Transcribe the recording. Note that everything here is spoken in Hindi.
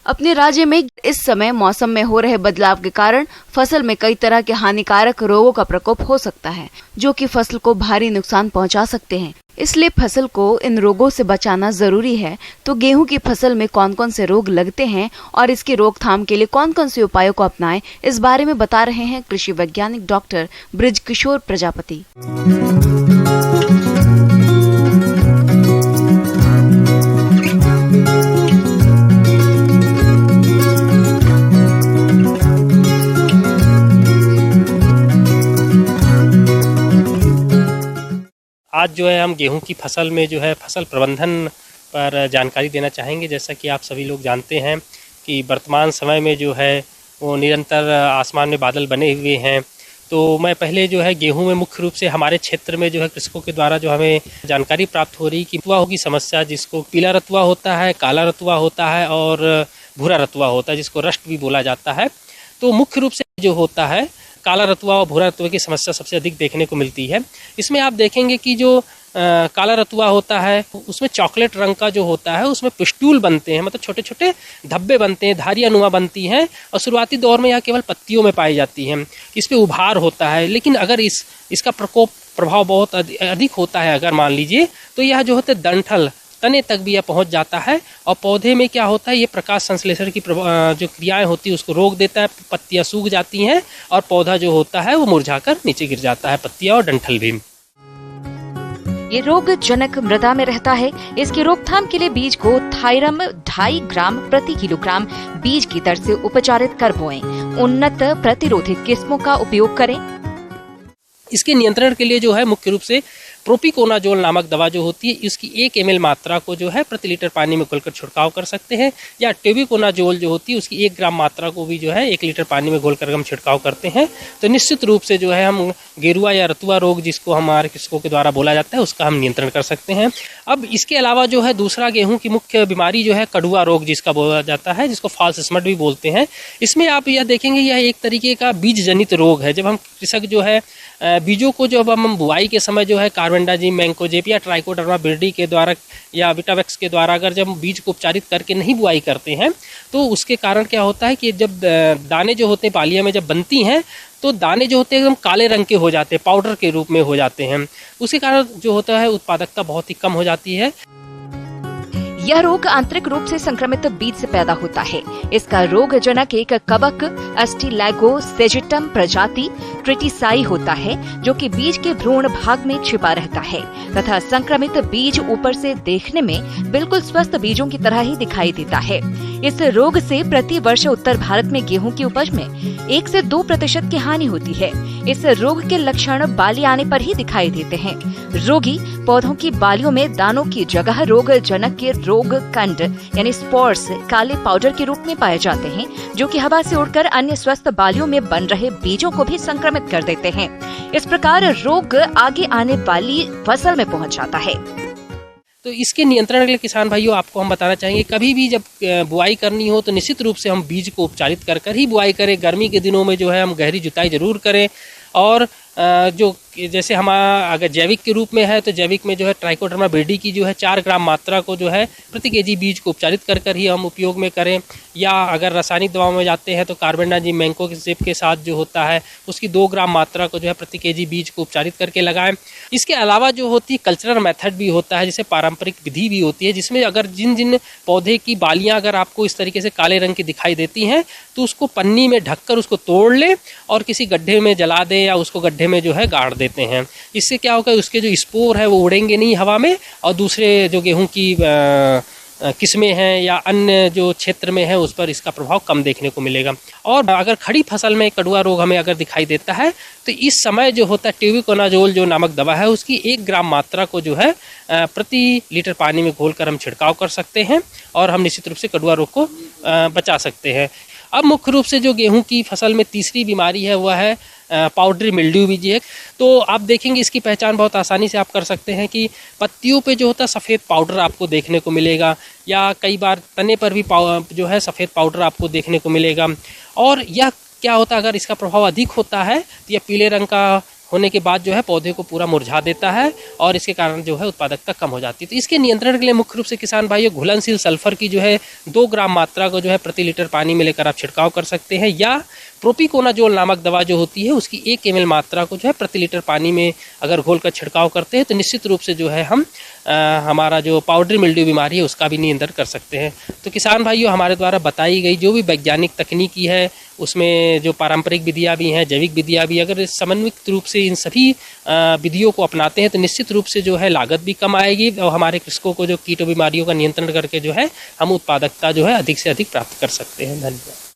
अपने राज्य में इस समय मौसम में हो रहे बदलाव के कारण फसल में कई तरह के हानिकारक रोगों का प्रकोप हो सकता है, जो कि फसल को भारी नुकसान पहुंचा सकते हैं। इसलिए फसल को इन रोगों से बचाना जरूरी है। तो गेहूं की फसल में कौन कौन से रोग लगते हैं और इसकी रोकथाम के लिए कौन कौन से उपायों को अपनाएं, इस बारे में बता रहे हैं कृषि वैज्ञानिक डॉक्टर बृजकिशोर प्रजापति। आज जो है हम गेहूं की फसल में जो है फसल प्रबंधन पर जानकारी देना चाहेंगे। जैसा कि आप सभी लोग जानते हैं कि वर्तमान समय में जो है वो निरंतर आसमान में बादल बने हुए हैं। तो मैं पहले जो है गेहूं में मुख्य रूप से हमारे क्षेत्र में जो है कृषकों के द्वारा जो हमें जानकारी प्राप्त हो रही कि रतुआ की समस्या, जिसको पीला रतुआ होता है, काला रतुआ होता है और भूरा रतुआ होता है, जिसको रस्ट भी बोला जाता है। तो मुख्य रूप से जो होता है काला रतुआ और भूरा रतुआ की समस्या सबसे अधिक देखने को मिलती है। इसमें आप देखेंगे कि जो काला रतुआ होता है उसमें चॉकलेट रंग का जो होता है उसमें पुस्टूल बनते हैं, मतलब छोटे छोटे धब्बे बनते हैं, धारियां नुमा बनती हैं और शुरुआती दौर में यह केवल पत्तियों में पाई जाती हैं। इस पे उभार होता है, लेकिन अगर इसका प्रभाव बहुत अधिक होता है, अगर मान लीजिए, तो यह जो होता है डंठल तने तक भी यह पहुंच जाता है और पौधे में क्या होता है, ये प्रकाश संश्लेषण की जो क्रियाएं होती है उसको रोक देता है, पत्तियां सूख जाती हैं और पौधा जो होता है वो मुरझाकर नीचे गिर जाता है, पत्तियां और डंठल भी। ये रोग जनक मृदा में रहता है। इसकी रोकथाम के लिए बीज को थायरम 2.5 ग्राम प्रति किलोग्राम बीज की दर से उपचारित कर बोएं। उन्नत प्रतिरोधी किस्मों का उपयोग करें। इसके नियंत्रण के लिए जो है मुख्य रूप से प्रोपिकोनाजोल नामक दवा जो होती है, इसकी 1 ml मात्रा को जो है प्रति लीटर पानी में घोलकर छिड़काव कर सकते हैं, या टेबिकोनाजोल जो होती है उसकी 1 ग्राम मात्रा को भी जो है 1 लीटर पानी में घोलकर हम छिड़काव करते हैं। तो निश्चित रूप से जो है हम गेरुआ या रतुआ रोग, जिसको हमारे कृषकों के द्वारा बोला जाता है, उसका हम नियंत्रण कर सकते हैं। अब इसके अलावा जो है दूसरा गेहूँ की मुख्य बीमारी जो है कड़ुआ रोग, जिसका बोला जाता है, जिसको फॉल्स स्मट भी बोलते हैं। इसमें आप यह देखेंगे यह एक तरीके का बीज जनित रोग है। जब हम कृषक जो है बीजों को जब हम बुआई के समय जो है कार्बेंडाजिम, मैंकोजेब या ट्राइकोडर्मा विरिडी के द्वारा या विटावेक्स के द्वारा अगर जब बीज को उपचारित करके नहीं बुआई करते हैं, तो उसके कारण क्या होता है कि जब दाने जो होते हैं बालियां में जब बनती हैं, तो दाने जो होते हैं एकदम काले रंग के हो जाते हैं, पाउडर के रूप में हो जाते हैं। उसके कारण जो होता है उत्पादकता बहुत ही कम हो जाती है। यह रोग आंतरिक रूप से संक्रमित बीज से पैदा होता है। इसका रोगजनक एक कवक अस्टिलैगोसेजिटम प्रजाति ट्रिटिसाई होता है, जो कि बीज के भ्रूण भाग में छिपा रहता है तथा संक्रमित बीज ऊपर से देखने में बिल्कुल स्वस्थ बीजों की तरह ही दिखाई देता है। इस रोग से प्रति वर्ष उत्तर भारत में गेहूं की उपज में 1 से 2% की हानि होती है। इस रोग के लक्षण बाली आने पर ही दिखाई देते हैं। रोगी पौधों की बालियों में दानों की जगह रोगजनक के रोग कंड यानी स्पोर्स काले पाउडर के रूप में पाए जाते हैं, जो कि हवा से उड़कर अन्य स्वस्थ बालियों में बन रहे बीजों को भी संक्रमित कर देते हैं। इस प्रकार रोग आगे आने वाली फसल में पहुंच जाता है। तो इसके नियंत्रण के लिए किसान भाइयों आपको हम बताना चाहेंगे, कभी भी जब बुआई करनी हो तो निश्चित रूप से हम बीज को उपचारित कर ही बुआई करें। गर्मी के दिनों में जो है हम गहरी जुताई जरूर करें। और जो जैसे हमारा अगर जैविक के रूप में है तो जैविक में जो है ट्राइकोडर्मा विरिडी की जो है 4 ग्राम मात्रा को जो है प्रति केजी बीज को उपचारित कर ही हम उपयोग में करें। या अगर रासायनिक दवाओं में जाते हैं तो कार्बेंडाजिम मैंकोजेब के साथ जो होता है उसकी 2 ग्राम मात्रा को जो है प्रति केजी बीज को उपचारित करके लगाएं। इसके अलावा जो होती है कल्चरल मेथड भी होता है, जिसे पारंपरिक विधि भी होती है, जिसमें अगर जिन पौधे की बालियां अगर आपको इस तरीके से काले रंग की दिखाई देती हैं तो उसको पन्नी में ढककर उसको तोड़ लें और किसी गड्ढे में जला दें या उसको गड्ढे में जो है गाड़ देते हैं। इससे क्या होगा, उसके जो स्पोर है वो उड़ेंगे नहीं हवा में और दूसरे जो गेहूं की किस्में हैं या अन्य जो क्षेत्र में है उस पर इसका प्रभाव कम देखने को मिलेगा। और अगर खड़ी फसल में कड़ुआ रोग हमें अगर दिखाई देता है तो इस समय जो होता है टेबिकोनाजोल जो नामक दवा है उसकी 1 ग्राम मात्रा को जो है प्रति लीटर पानी में घोलकर हम छिड़काव कर सकते हैं और हम निश्चित रूप से कड़ुआ रोग को बचा सकते हैं। अब मुख्य रूप से जो गेहूं की फसल में तीसरी बीमारी है वह है पाउडरी मिल्ड्यू बीज। तो आप देखेंगे इसकी पहचान बहुत आसानी से आप कर सकते हैं कि पत्तियों पे जो होता है सफ़ेद पाउडर आपको देखने को मिलेगा, या कई बार तने पर भी जो है सफ़ेद पाउडर आपको देखने को मिलेगा। और यह क्या होता है, अगर इसका प्रभाव अधिक होता है तो यह पीले रंग का होने के बाद जो है पौधे को पूरा मुरझा देता है और इसके कारण जो है उत्पादकता कम हो जाती है। तो इसके नियंत्रण के लिए मुख्य रूप से किसान भाइयों घुलनशील सल्फर की जो है 2 ग्राम मात्रा को जो है प्रति लीटर पानी में लेकर आप छिड़काव कर सकते हैं, या प्रोपिकोनाजोल नामक दवा जो होती है उसकी 1 ml मात्रा को जो है प्रति लीटर पानी में अगर घोलकर छिड़काव करते हैं तो निश्चित रूप से जो है हम हमारा जो पाउडरी मिल्ड्यू बीमारी है उसका भी नियंत्रण कर सकते हैं। तो किसान भाइयों हमारे द्वारा बताई गई जो भी वैज्ञानिक तकनीकी है उसमें जो पारंपरिक विधियाँ भी हैं, जैविक विधियाँ भी, अगर समन्वित रूप से इन सभी विधियों को अपनाते हैं तो निश्चित रूप से जो है लागत भी कम आएगी और हमारे कृषकों को जो कीट बीमारियों का नियंत्रण करके जो है हम उत्पादकता जो है अधिक से अधिक प्राप्त कर सकते हैं। धन्यवाद।